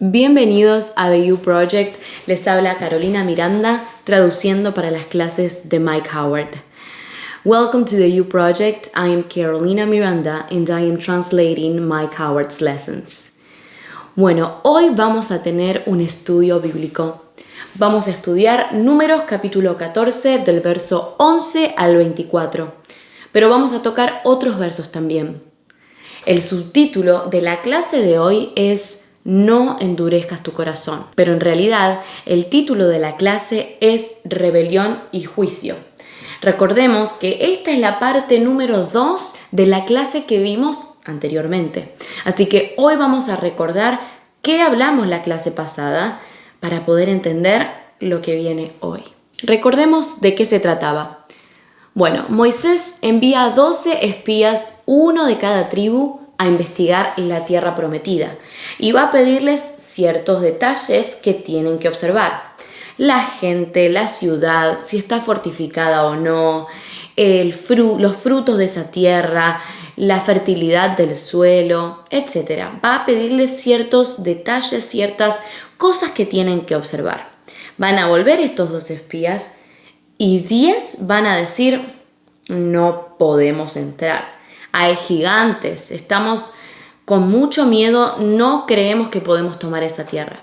Bienvenidos a The You Project, les habla Carolina Miranda, traduciendo para las clases de Mike Howard. Welcome to The You Project, I am Carolina Miranda and I am translating Mike Howard's lessons. Bueno, hoy vamos a tener un estudio bíblico. Vamos a estudiar Números capítulo 14 del verso 11 al 24, pero vamos a tocar otros versos también. El subtítulo de la clase de hoy es No endurezcas tu corazón, pero en realidad el título de la clase es Rebelión y Juicio. Recordemos que esta es la parte número 2 de la clase que vimos anteriormente. Así que hoy vamos a recordar qué hablamos la clase pasada para poder entender lo que viene hoy. Recordemos de qué se trataba. Bueno, Moisés envía a 12 espías, uno de cada tribu, a investigar la tierra prometida y va a pedirles ciertos detalles que tienen que observar. La gente, la ciudad, si está fortificada o no, los frutos de esa tierra, la fertilidad del suelo, etc. Va a pedirles ciertos detalles, ciertas cosas que tienen que observar. Van a volver estos 2 espías y 10 van a decir, no podemos entrar. Hay gigantes, estamos con mucho miedo, no creemos que podemos tomar esa tierra.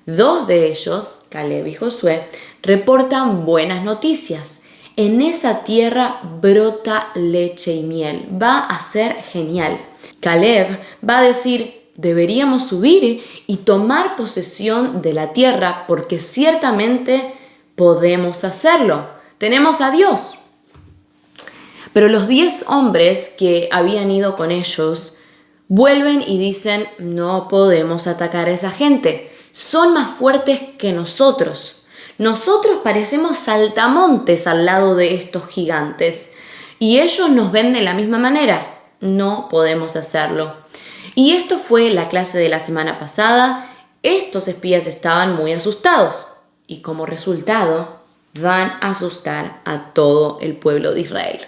2 de ellos, Caleb y Josué, reportan buenas noticias. En esa tierra brota leche y miel, va a ser genial. Caleb va a decir, deberíamos subir y tomar posesión de la tierra porque ciertamente podemos hacerlo. Tenemos a Dios. Pero los 10 hombres que habían ido con ellos vuelven y dicen, no podemos atacar a esa gente. Son más fuertes que nosotros. Nosotros parecemos saltamontes al lado de estos gigantes. Y ellos nos ven de la misma manera. No podemos hacerlo. Y esto fue la clase de la semana pasada. Estos espías estaban muy asustados. Y como resultado, van a asustar a todo el pueblo de Israel.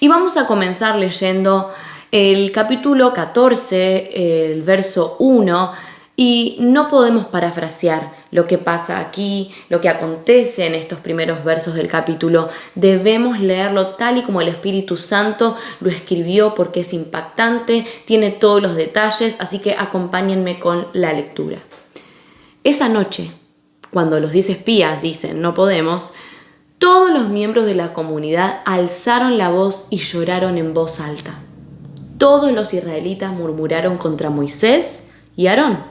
Y vamos a comenzar leyendo el capítulo 14, el verso 1, y no podemos parafrasear lo que pasa aquí, lo que acontece en estos primeros versos del capítulo. Debemos leerlo tal y como el Espíritu Santo lo escribió porque es impactante, tiene todos los detalles, así que acompáñenme con la lectura. Esa noche, cuando los 10 espías dicen no podemos, todos los miembros de la comunidad alzaron la voz y lloraron en voz alta. Todos los israelitas murmuraron contra Moisés y Aarón.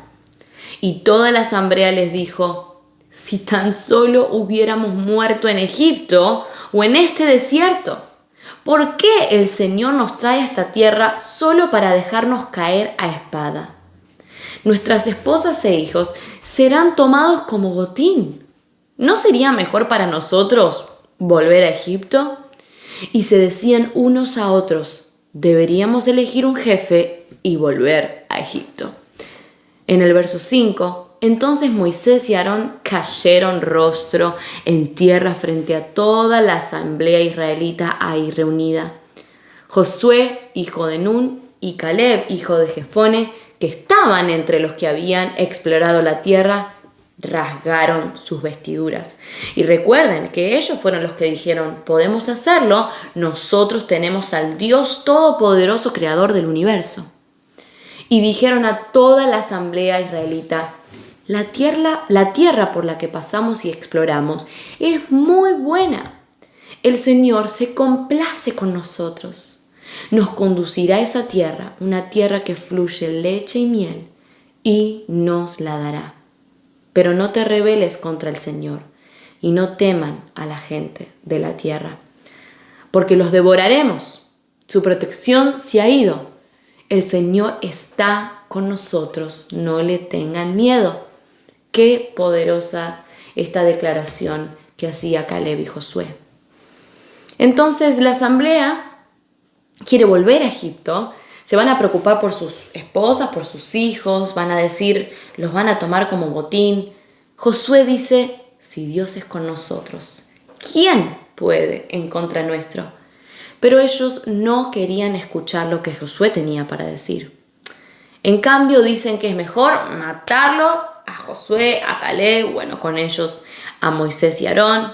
Y toda la asamblea les dijo, si tan solo hubiéramos muerto en Egipto o en este desierto, ¿por qué el Señor nos trae a esta tierra solo para dejarnos caer a espada? Nuestras esposas e hijos serán tomados como botín. ¿No sería mejor para nosotros volver a Egipto? Y se decían unos a otros, deberíamos elegir un jefe y volver a Egipto. En el verso 5, entonces Moisés y Aarón cayeron rostro en tierra frente a toda la asamblea israelita ahí reunida. Josué, hijo de Nun, y Caleb, hijo de Jefone, que estaban entre los que habían explorado la tierra, rasgaron sus vestiduras. Y recuerden que ellos fueron los que dijeron, podemos hacerlo, nosotros tenemos al Dios Todopoderoso, Creador del universo. Y dijeron a toda la asamblea israelita, la tierra por la que pasamos y exploramos es muy buena. El Señor se complace con nosotros. Nos conducirá a esa tierra, una tierra que fluye leche y miel, y nos la dará. Pero no te rebeles contra el Señor y no teman a la gente de la tierra, porque los devoraremos. Su protección se ha ido. El Señor está con nosotros, no le tengan miedo. Qué poderosa esta declaración que hacía Caleb y Josué. Entonces la asamblea quiere volver a Egipto. Se van a preocupar por sus esposas, por sus hijos, van a decir, los van a tomar como botín. Josué dice, si Dios es con nosotros, ¿quién puede en contra nuestro? Pero ellos no querían escuchar lo que Josué tenía para decir. En cambio dicen que es mejor matarlo a Josué, a Caleb, bueno, con ellos a Moisés y Aarón.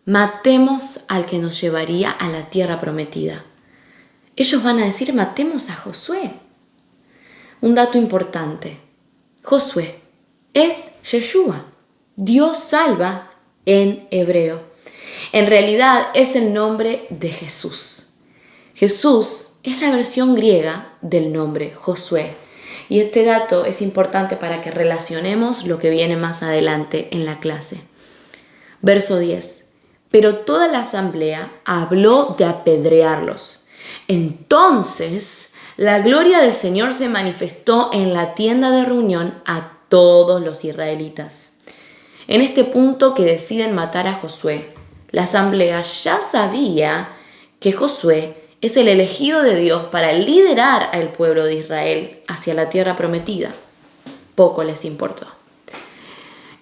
Matemos al que nos llevaría a la tierra prometida. Ellos van a decir, matemos a Josué. Un dato importante. Josué es Yeshua. Dios salva en hebreo. En realidad es el nombre de Jesús. Jesús es la versión griega del nombre Josué. Y este dato es importante para que relacionemos lo que viene más adelante en la clase. Verso 10. Pero toda la asamblea habló de apedrearlos. Entonces la gloria del Señor se manifestó en la tienda de reunión a todos los israelitas. En este punto que deciden matar a Josué, la asamblea ya sabía que Josué es el elegido de Dios para liderar al pueblo de Israel hacia la tierra prometida. Poco les importó.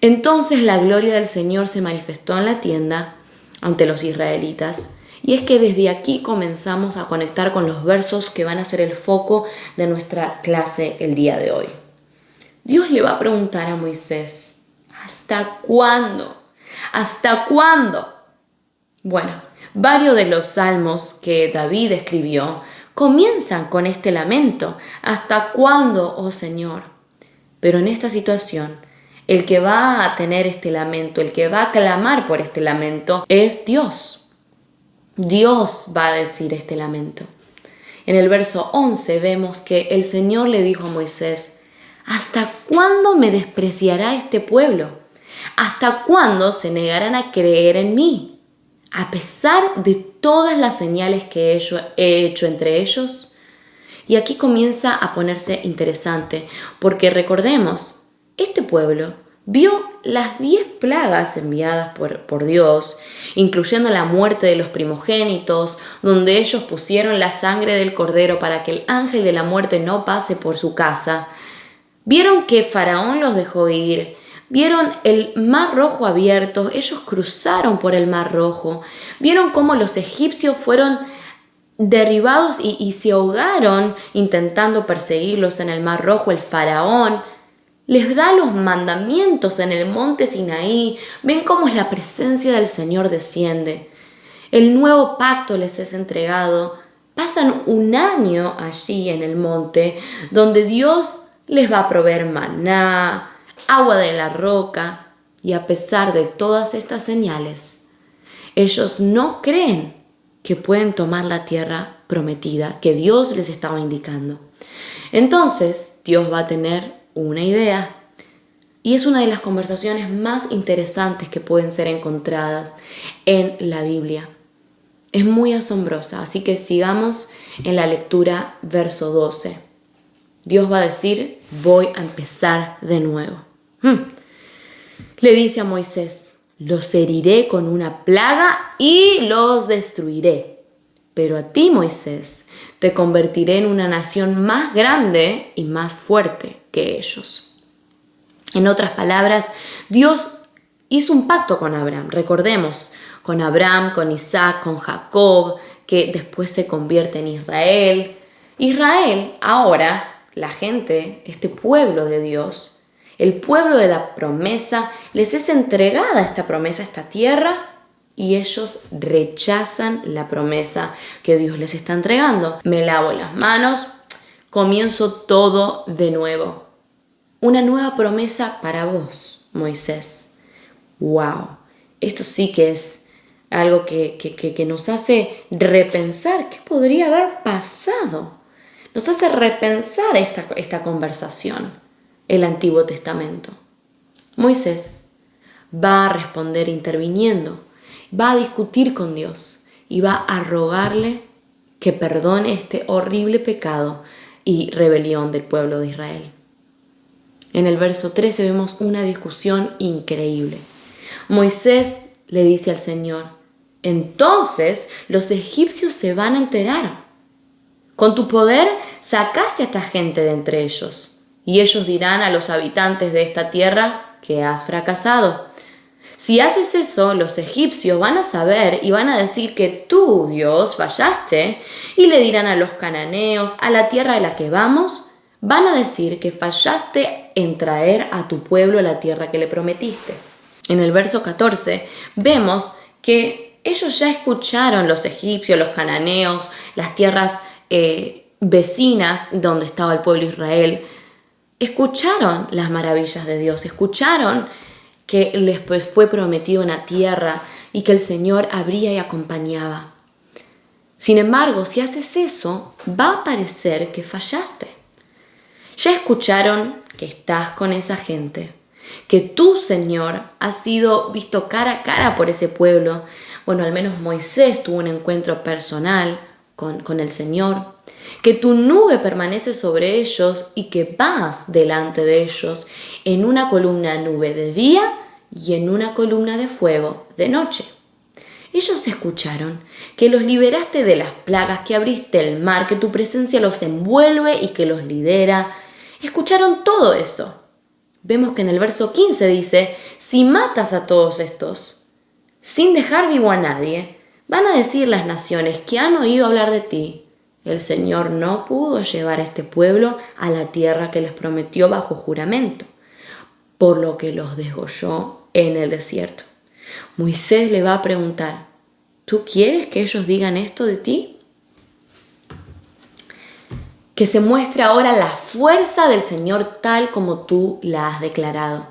Entonces la gloria del Señor se manifestó en la tienda ante los israelitas. Y es que desde aquí comenzamos a conectar con los versos que van a ser el foco de nuestra clase el día de hoy. Dios le va a preguntar a Moisés, ¿hasta cuándo? ¿Hasta cuándo? Bueno, varios de los salmos que David escribió comienzan con este lamento. ¿Hasta cuándo, oh Señor? Pero en esta situación, el que va a tener este lamento, el que va a clamar por este lamento, es Dios. Dios va a decir este lamento. En el verso 11 vemos que el Señor le dijo a Moisés, ¿hasta cuándo me despreciará este pueblo? ¿Hasta cuándo se negarán a creer en mí? A pesar de todas las señales que he hecho entre ellos. Y aquí comienza a ponerse interesante, porque recordemos, este pueblo vio las 10 plagas enviadas por Dios, incluyendo la muerte de los primogénitos, donde ellos pusieron la sangre del cordero para que el ángel de la muerte no pase por su casa. Vieron que Faraón los dejó ir. Vieron el mar rojo abierto. Ellos cruzaron por el mar rojo. Vieron cómo los egipcios fueron derribados y se ahogaron intentando perseguirlos en el mar rojo. El faraón les da los mandamientos en el monte Sinaí. Ven cómo la presencia del Señor desciende. El nuevo pacto les es entregado. Pasan un año allí en el monte donde Dios les va a proveer maná, agua de la roca. Y a pesar de todas estas señales, ellos no creen que pueden tomar la tierra prometida que Dios les estaba indicando. Entonces Dios va a tener una idea. Y es una de las conversaciones más interesantes que pueden ser encontradas en la Biblia. Es muy asombrosa, así que sigamos en la lectura, verso 12. Dios va a decir, voy a empezar de nuevo. Le dice a Moisés, los heriré con una plaga y los destruiré. Pero a ti, Moisés, te convertiré en una nación más grande y más fuerte que ellos. En otras palabras, Dios hizo un pacto con Abraham. Recordemos, con Abraham, con Isaac, con Jacob, que después se convierte en Israel. Israel, ahora, la gente, este pueblo de Dios, el pueblo de la promesa, les es entregada esta promesa, esta tierra, y ellos rechazan la promesa que Dios les está entregando. Me lavo las manos, comienzo todo de nuevo. Una nueva promesa para vos, Moisés. ¡Wow! Esto sí que es algo que nos hace repensar qué podría haber pasado. Nos hace repensar esta conversación, el Antiguo Testamento. Moisés va a responder interviniendo, va a discutir con Dios y va a rogarle que perdone este horrible pecado y rebelión del pueblo de Israel. En el verso 13 vemos una discusión increíble. Moisés le dice al Señor, entonces los egipcios se van a enterar. Con tu poder sacaste a esta gente de entre ellos, y ellos dirán a los habitantes de esta tierra que has fracasado. Si haces eso, los egipcios van a saber y van a decir que tú, Dios, fallaste, y le dirán a los cananeos, a la tierra a la que vamos van a decir que fallaste en traer a tu pueblo a la tierra que le prometiste. En el verso 14 vemos que ellos ya escucharon, los egipcios, los cananeos, las tierras vecinas donde estaba el pueblo de Israel, escucharon las maravillas de Dios, escucharon que les fue prometido una tierra y que el Señor abría y acompañaba. Sin embargo, si haces eso, va a parecer que fallaste. Ya escucharon que estás con esa gente, que tú, Señor, has sido visto cara a cara por ese pueblo. Bueno, al menos Moisés tuvo un encuentro personal con el Señor, que tu nube permanece sobre ellos y que vas delante de ellos en una columna de nube de día y en una columna de fuego de noche. Ellos escucharon que los liberaste de las plagas, que abriste el mar, que tu presencia los envuelve y que los lidera. Escucharon todo eso. Vemos que en el verso 15 dice, si matas a todos estos, sin dejar vivo a nadie, van a decir las naciones que han oído hablar de ti. El Señor no pudo llevar a este pueblo a la tierra que les prometió bajo juramento, por lo que los degolló en el desierto. Moisés le va a preguntar, ¿tú quieres que ellos digan esto de ti? Que se muestre ahora la fuerza del Señor tal como tú la has declarado.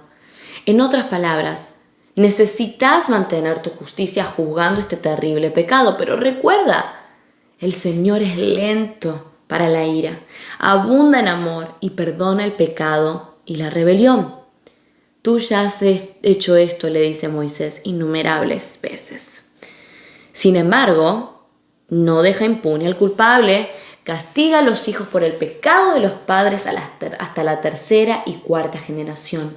En otras palabras, necesitas mantener tu justicia juzgando este terrible pecado, pero recuerda, el Señor es lento para la ira, abunda en amor y perdona el pecado y la rebelión. Tú ya has hecho esto, le dice Moisés, innumerables veces. Sin embargo, no deja impune al culpable, castiga a los hijos por el pecado de los padres hasta la tercera y cuarta generación.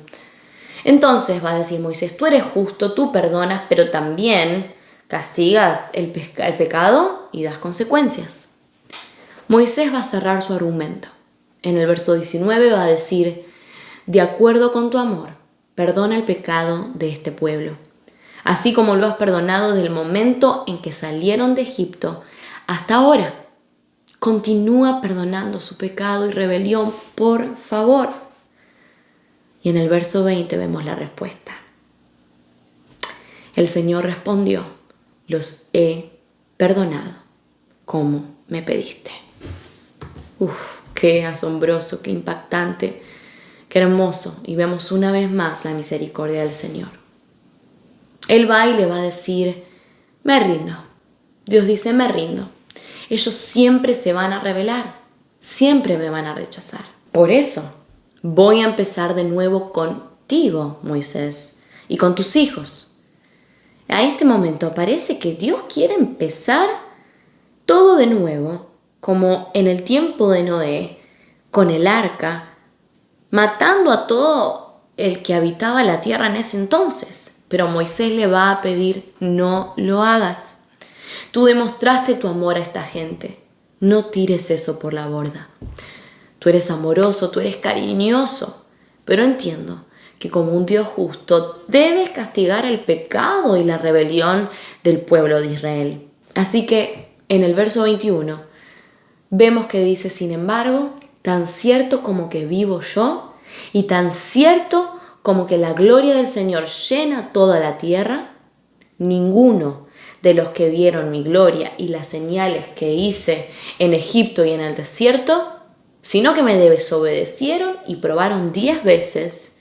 Entonces va a decir Moisés, tú eres justo, tú perdonas, pero también castigas el pecado y das consecuencias. Moisés va a cerrar su argumento. En el verso 19 va a decir, de acuerdo con tu amor, perdona el pecado de este pueblo, así como lo has perdonado desde el momento en que salieron de Egipto hasta ahora. Continúa perdonando su pecado y rebelión, por favor. Y en el verso 20 vemos la respuesta. El Señor respondió, los he perdonado, como me pediste. Qué asombroso, qué impactante, qué hermoso. Y vemos una vez más la misericordia del Señor. Él va y le va a decir, me rindo. Dios dice, me rindo. Ellos siempre se van a rebelar, siempre me van a rechazar. Por eso voy a empezar de nuevo contigo, Moisés, y con tus hijos. A este momento parece que Dios quiere empezar todo de nuevo, como en el tiempo de Noé, con el arca, matando a todo el que habitaba la tierra en ese entonces. Pero Moisés le va a pedir, no lo hagas. Tú demostraste tu amor a esta gente. No tires eso por la borda. Tú eres amoroso, tú eres cariñoso, pero entiendo que como un Dios justo debes castigar el pecado y la rebelión del pueblo de Israel. Así que en el verso 21 vemos que dice, sin embargo, tan cierto como que vivo yo y tan cierto como que la gloria del Señor llena toda la tierra, ninguno de los que vieron mi gloria y las señales que hice en Egipto y en el desierto, sino que me desobedecieron y probaron 10 veces.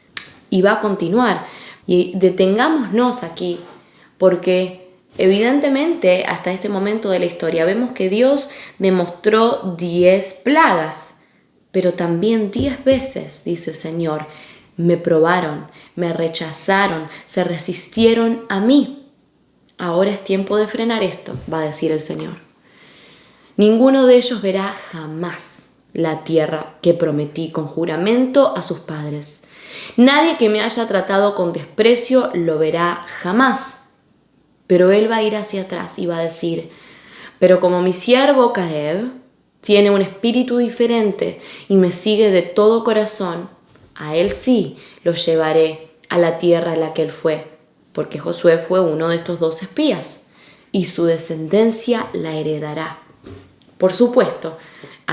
Y va a continuar. Y detengámonos aquí, porque evidentemente hasta este momento de la historia vemos que Dios demostró 10 plagas, pero también 10 veces, dice el Señor, me probaron, me rechazaron, se resistieron a mí. Ahora es tiempo de frenar esto, va a decir el Señor. Ninguno de ellos verá jamás la tierra que prometí con juramento a sus padres. Nadie que me haya tratado con desprecio lo verá jamás. Pero él va a ir hacia atrás y va a decir, pero como mi siervo Caleb tiene un espíritu diferente y me sigue de todo corazón, a él sí lo llevaré a la tierra a la que él fue, porque Josué fue uno de estos 2 espías, y su descendencia la heredará. Por supuesto,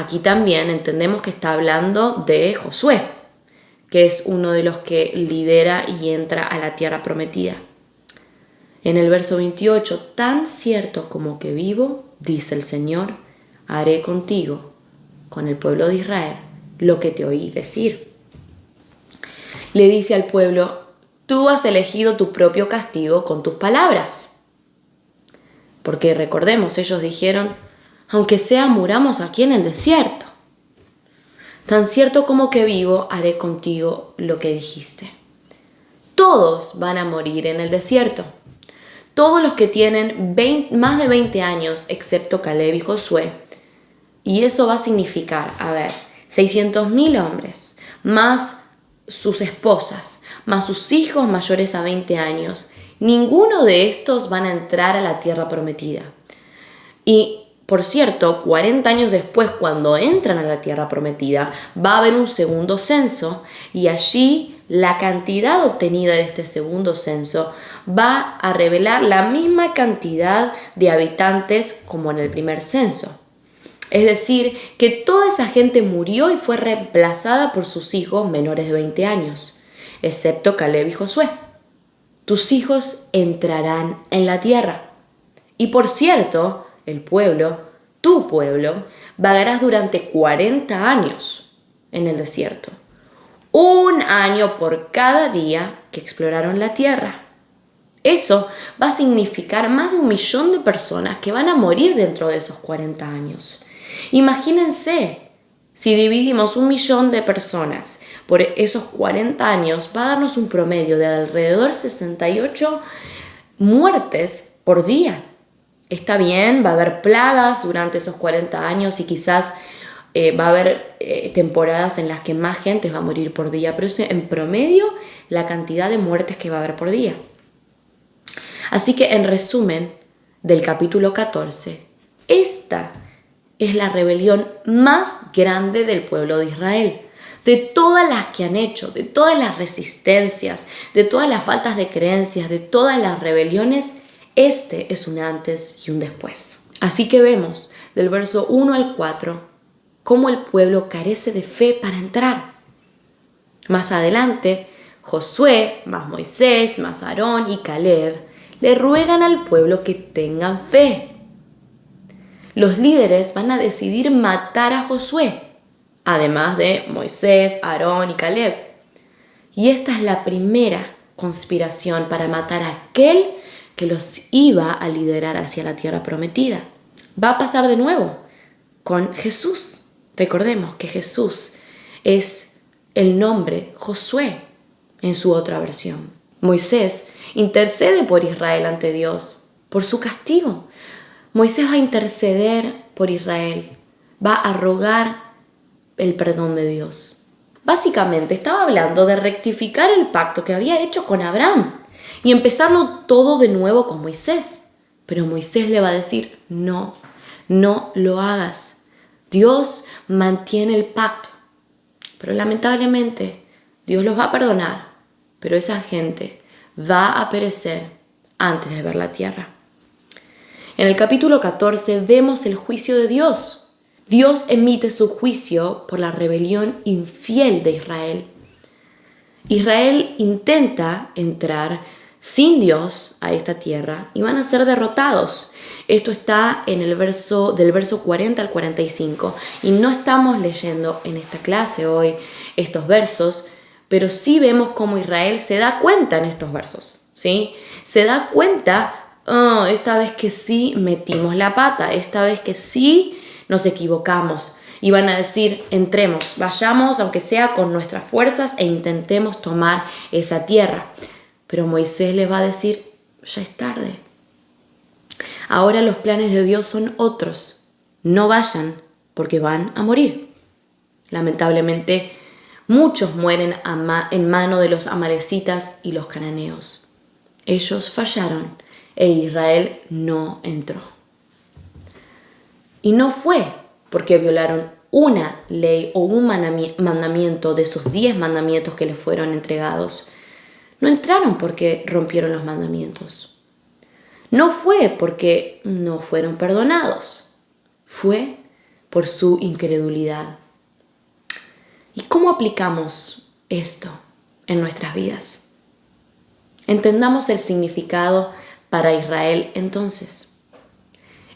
aquí también entendemos que está hablando de Josué, que es uno de los que lidera y entra a la tierra prometida. En el verso 28, tan cierto como que vivo, dice el Señor, haré contigo, con el pueblo de Israel, lo que te oí decir. Le dice al pueblo, tú has elegido tu propio castigo con tus palabras. Porque recordemos, ellos dijeron, aunque sea muramos aquí en el desierto. Tan cierto como que vivo, haré contigo lo que dijiste. Todos van a morir en el desierto. Todos los que tienen más de 20 años, excepto Caleb y Josué. Y eso va a significar, 600.000 hombres, más sus esposas, más sus hijos mayores a 20 años. Ninguno de estos van a entrar a la tierra prometida. Y, por cierto, 40 años después, cuando entran a la tierra prometida, va a haber un segundo censo y allí la cantidad obtenida de este segundo censo va a revelar la misma cantidad de habitantes como en el primer censo. Es decir, que toda esa gente murió y fue reemplazada por sus hijos menores de 20 años, excepto Caleb y Josué. Tus hijos entrarán en la tierra. Y por cierto, el pueblo, tu pueblo, vagarás durante 40 años en el desierto. 1 año por cada día que exploraron la tierra. Eso va a significar más de 1 millón de personas que van a morir dentro de esos 40 años. Imagínense, si dividimos 1 millón de personas por esos 40 años, va a darnos un promedio de alrededor 68 muertes por día. Está bien, va a haber plagas durante esos 40 años y quizás va a haber temporadas en las que más gente va a morir por día, pero eso en promedio la cantidad de muertes que va a haber por día. Así que en resumen del capítulo 14, esta es la rebelión más grande del pueblo de Israel. De todas las que han hecho, de todas las resistencias, de todas las faltas de creencias, de todas las rebeliones, este es un antes y un después. Así que vemos del verso 1 al 4 cómo el pueblo carece de fe para entrar. Más adelante, Josué, más Moisés, más Aarón y Caleb le ruegan al pueblo que tengan fe. Los líderes van a decidir matar a Josué, además de Moisés, Aarón y Caleb. Y esta es la primera conspiración para matar a aquel que los iba a liderar hacia la tierra prometida. Va a pasar de nuevo con Jesús. Recordemos que Jesús es el nombre Josué en su otra versión. Moisés intercede por Israel ante Dios, por su castigo. Moisés va a interceder por Israel, va a rogar el perdón de Dios. Básicamente estaba hablando de rectificar el pacto que había hecho con Abraham y empezarlo todo de nuevo con Moisés. Pero Moisés le va a decir, no lo hagas. Dios mantiene el pacto. Pero lamentablemente Dios los va a perdonar, pero esa gente va a perecer antes de ver la tierra. En el capítulo 14 vemos el juicio de Dios. Dios emite su juicio por la rebelión infiel de Israel. Israel intenta entrar sin Dios a esta tierra y van a ser derrotados. Esto está en el del verso 40 al 45 y no estamos leyendo en esta clase hoy estos versos, pero sí vemos cómo Israel se da cuenta en estos versos, ¿sí? Se da cuenta, esta vez que sí metimos la pata, esta vez que sí nos equivocamos. Y van a decir, entremos, vayamos, aunque sea con nuestras fuerzas, e intentemos tomar esa tierra. Pero Moisés les va a decir, ya es tarde. Ahora los planes de Dios son otros. No vayan, porque van a morir. Lamentablemente, muchos mueren en mano de los amalecitas y los cananeos. Ellos fallaron e Israel no entró. Y no fue porque violaron una ley o un mandamiento de esos 10 mandamientos que les fueron entregados. No entraron porque rompieron los mandamientos. No fue porque no fueron perdonados. Fue por su incredulidad. ¿Y cómo aplicamos esto en nuestras vidas? Entendamos el significado para Israel entonces.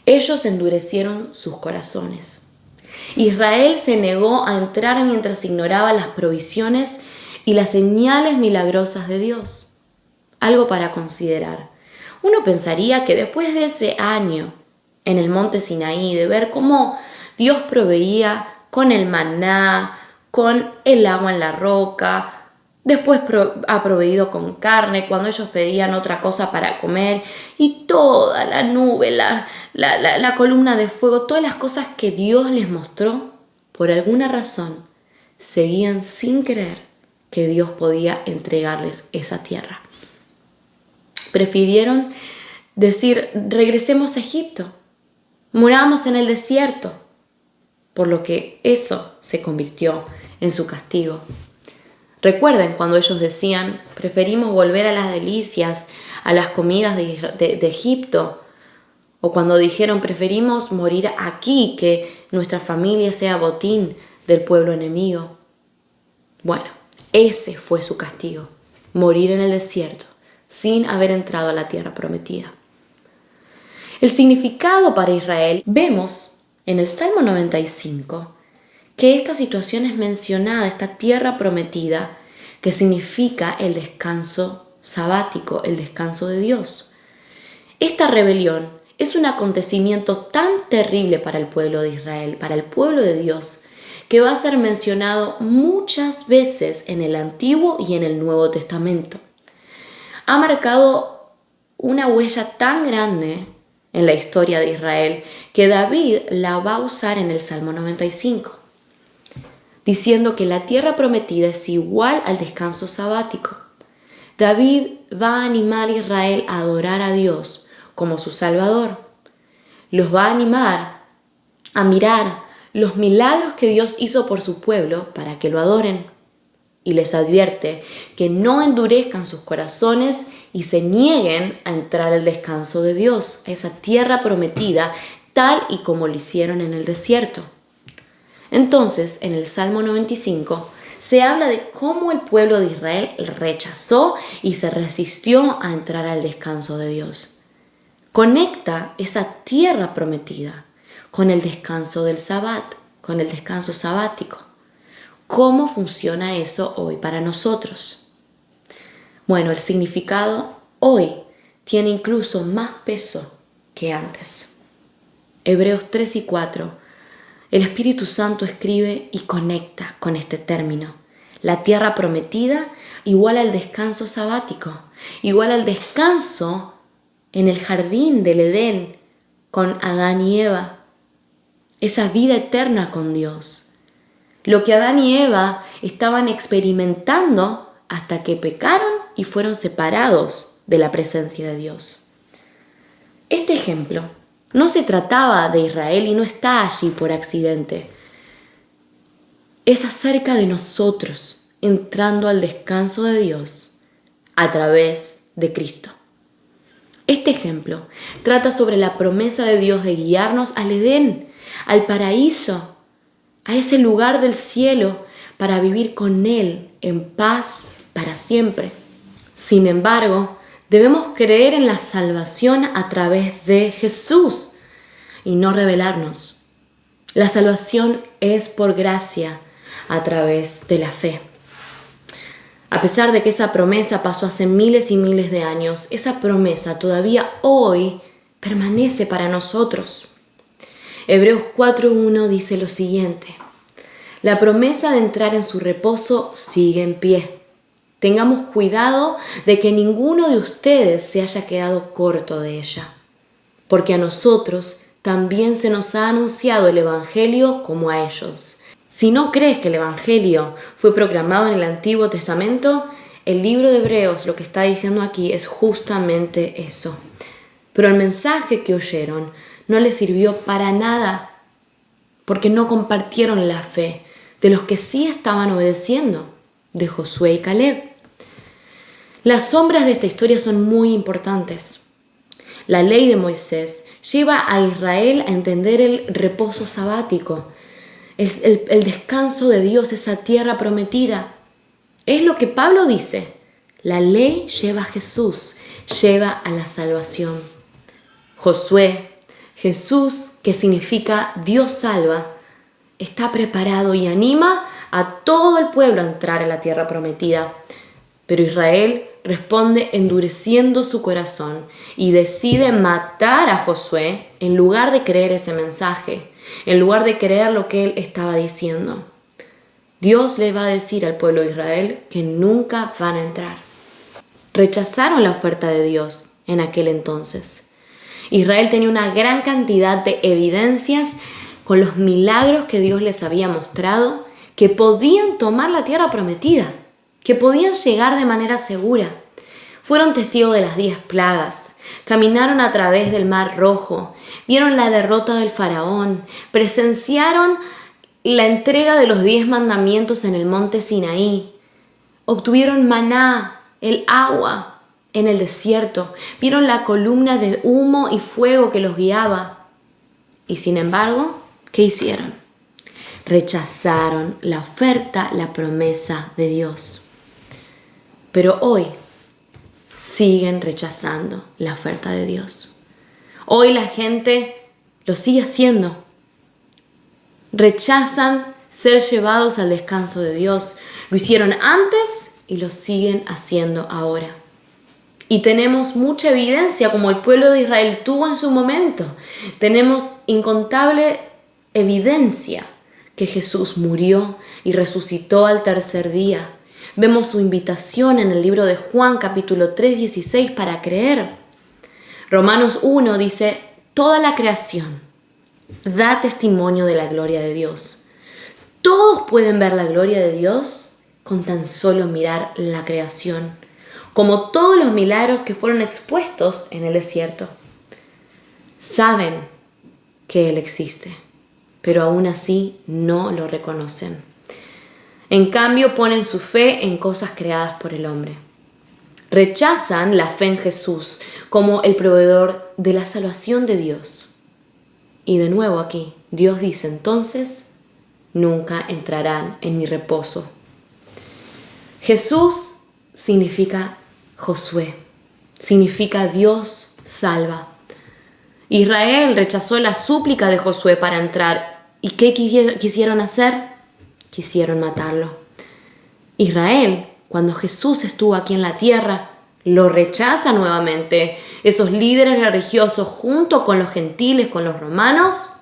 Ellos endurecieron sus corazones. Israel se negó a entrar mientras ignoraba las provisiones y las señales milagrosas de Dios. Algo para considerar. Uno pensaría que después de ese año en el monte Sinaí, de ver cómo Dios proveía con el maná, con el agua en la roca, después ha proveído con carne cuando ellos pedían otra cosa para comer, y toda la nube, la columna de fuego, todas las cosas que Dios les mostró, por alguna razón, seguían sin creer que Dios podía entregarles esa tierra. Prefirieron decir, regresemos a Egipto, muramos en el desierto, por lo que eso se convirtió en su castigo. Recuerden cuando ellos decían, preferimos volver a las delicias, a las comidas de Egipto, o cuando dijeron, preferimos morir aquí que nuestra familia sea botín del pueblo enemigo. Bueno, ese fue su castigo, morir en el desierto, sin haber entrado a la tierra prometida. El significado para Israel, vemos en el Salmo 95 que esta situación es mencionada, esta tierra prometida, que significa el descanso sabático, el descanso de Dios. Esta rebelión es un acontecimiento tan terrible para el pueblo de Israel, para el pueblo de Dios, que va a ser mencionado muchas veces en el Antiguo y en el Nuevo Testamento. Ha marcado una huella tan grande en la historia de Israel que David la va a usar en el Salmo 95, diciendo que la tierra prometida es igual al descanso sabático. David va a animar a Israel a adorar a Dios como su Salvador. Los va a animar a mirar los milagros que Dios hizo por su pueblo para que lo adoren. Y les advierte que no endurezcan sus corazones y se nieguen a entrar al descanso de Dios, a esa tierra prometida, tal y como lo hicieron en el desierto. Entonces, en el Salmo 95, se habla de cómo el pueblo de Israel rechazó y se resistió a entrar al descanso de Dios. Conecta esa tierra prometida con el descanso del Sabbat, con el descanso sabático. ¿Cómo funciona eso hoy para nosotros? Bueno, el significado hoy tiene incluso más peso que antes. Hebreos 3 y 4, el Espíritu Santo escribe y conecta con este término. La tierra prometida igual al descanso sabático, igual al descanso en el jardín del Edén con Adán y Eva. Esa vida eterna con Dios. Lo que Adán y Eva estaban experimentando hasta que pecaron y fueron separados de la presencia de Dios. Este ejemplo no se trataba de Israel y no está allí por accidente. Es acerca de nosotros entrando al descanso de Dios a través de Cristo. Este ejemplo trata sobre la promesa de Dios de guiarnos al Edén, al paraíso, a ese lugar del cielo para vivir con Él en paz para siempre. Sin embargo, debemos creer en la salvación a través de Jesús y no rebelarnos. La salvación es por gracia a través de la fe. A pesar de que esa promesa pasó hace miles y miles de años, esa promesa todavía hoy permanece para nosotros. Hebreos 4:1 dice lo siguiente: la promesa de entrar en su reposo sigue en pie. Tengamos cuidado de que ninguno de ustedes se haya quedado corto de ella, porque a nosotros también se nos ha anunciado el Evangelio como a ellos. Si no crees que el Evangelio fue proclamado en el Antiguo Testamento, el libro de Hebreos lo que está diciendo aquí es justamente eso. Pero el mensaje que oyeron no les sirvió para nada, porque no compartieron la fe de los que sí estaban obedeciendo, de Josué y Caleb. Las sombras de esta historia son muy importantes. La ley de Moisés lleva a Israel a entender el reposo sabático. Es el descanso de Dios, esa tierra prometida. Es lo que Pablo dice. La ley lleva a Jesús, lleva a la salvación. Josué, Jesús, que significa Dios salva, está preparado y anima a todo el pueblo a entrar a la tierra prometida. Pero Israel responde endureciendo su corazón y decide matar a Josué en lugar de creer ese mensaje, en lugar de creer lo que él estaba diciendo. Dios le va a decir al pueblo de Israel que nunca van a entrar. Rechazaron la oferta de Dios en aquel entonces. Israel tenía una gran cantidad de evidencias con los milagros que Dios les había mostrado, que podían tomar la tierra prometida, que podían llegar de manera segura. Fueron testigos de las 10 plagas, caminaron a través del Mar Rojo, vieron la derrota del faraón, presenciaron la entrega de los 10 mandamientos en el monte Sinaí, obtuvieron maná, el agua en el desierto, vieron la columna de humo y fuego que los guiaba. Y sin embargo, ¿qué hicieron? Rechazaron la oferta, la promesa de Dios. Pero hoy siguen rechazando la oferta de Dios. Hoy la gente lo sigue haciendo. Rechazan ser llevados al descanso de Dios. Lo hicieron antes y lo siguen haciendo ahora. Y tenemos mucha evidencia, como el pueblo de Israel tuvo en su momento. Tenemos incontable evidencia que Jesús murió y resucitó al tercer día. Vemos su invitación en el libro de Juan, capítulo 3, 16, para creer. Romanos 1 dice, toda la creación da testimonio de la gloria de Dios. Todos pueden ver la gloria de Dios con tan solo mirar la creación, como todos los milagros que fueron expuestos en el desierto. Saben que Él existe, pero aún así no lo reconocen. En cambio, ponen su fe en cosas creadas por el hombre. Rechazan la fe en Jesús como el proveedor de la salvación de Dios. Y de nuevo aquí, Dios dice entonces, nunca entrarán en mi reposo. Jesús significa Josué, significa Dios salva. Israel rechazó la súplica de Josué para entrar. ¿Y qué quisieron hacer? Quisieron matarlo. Israel, cuando Jesús estuvo aquí en la tierra, lo rechaza nuevamente. Esos líderes religiosos, junto con los gentiles, con los romanos,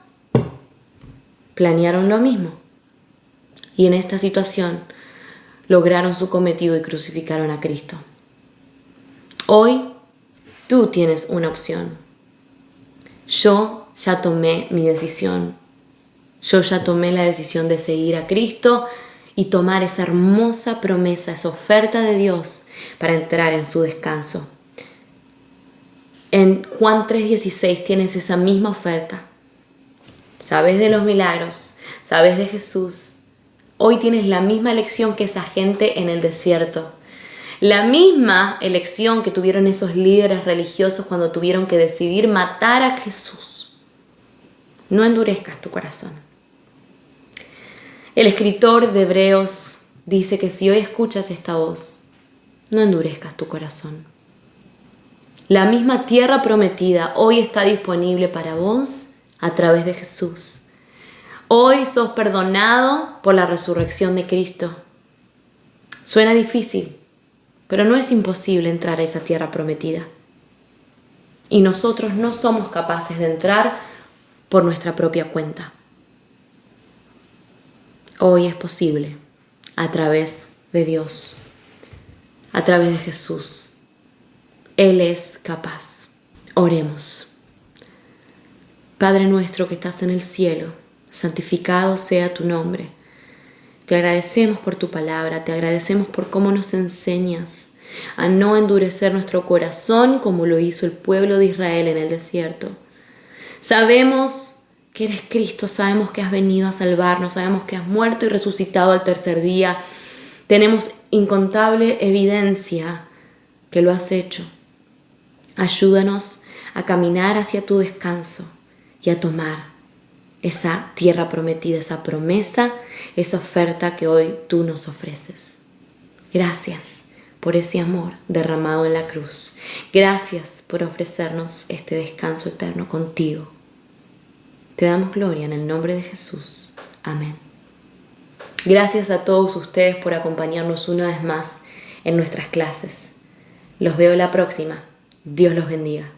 planearon lo mismo. Y en esta situación lograron su cometido y crucificaron a Cristo. Hoy tú tienes una opción. Yo ya tomé mi decisión. Yo ya tomé la decisión de seguir a Cristo y tomar esa hermosa promesa, esa oferta de Dios para entrar en su descanso. En Juan 3:16 tienes esa misma oferta. Sabes de los milagros, sabes de Jesús. Hoy tienes la misma elección que esa gente en el desierto. La misma elección que tuvieron esos líderes religiosos cuando tuvieron que decidir matar a Jesús. No endurezcas tu corazón. El escritor de Hebreos dice que si hoy escuchas esta voz, no endurezcas tu corazón. La misma tierra prometida hoy está disponible para vos a través de Jesús. Hoy sos perdonado por la resurrección de Cristo. Suena difícil, pero no es imposible entrar a esa tierra prometida. Y nosotros no somos capaces de entrar por nuestra propia cuenta. Hoy es posible a través de Dios, a través de Jesús. Él es capaz. Oremos. Padre nuestro que estás en el cielo, santificado sea tu nombre. Te agradecemos por tu palabra, te agradecemos por cómo nos enseñas a no endurecer nuestro corazón como lo hizo el pueblo de Israel en el desierto. Sabemos que eres Cristo, sabemos que has venido a salvarnos, sabemos que has muerto y resucitado al tercer día. Tenemos incontable evidencia que lo has hecho. Ayúdanos a caminar hacia tu descanso y a tomar esa tierra prometida, esa promesa, esa oferta que hoy tú nos ofreces. Gracias por ese amor derramado en la cruz. Gracias por ofrecernos este descanso eterno contigo. Te damos gloria en el nombre de Jesús. Amén. Gracias a todos ustedes por acompañarnos una vez más en nuestras clases. Los veo la próxima. Dios los bendiga.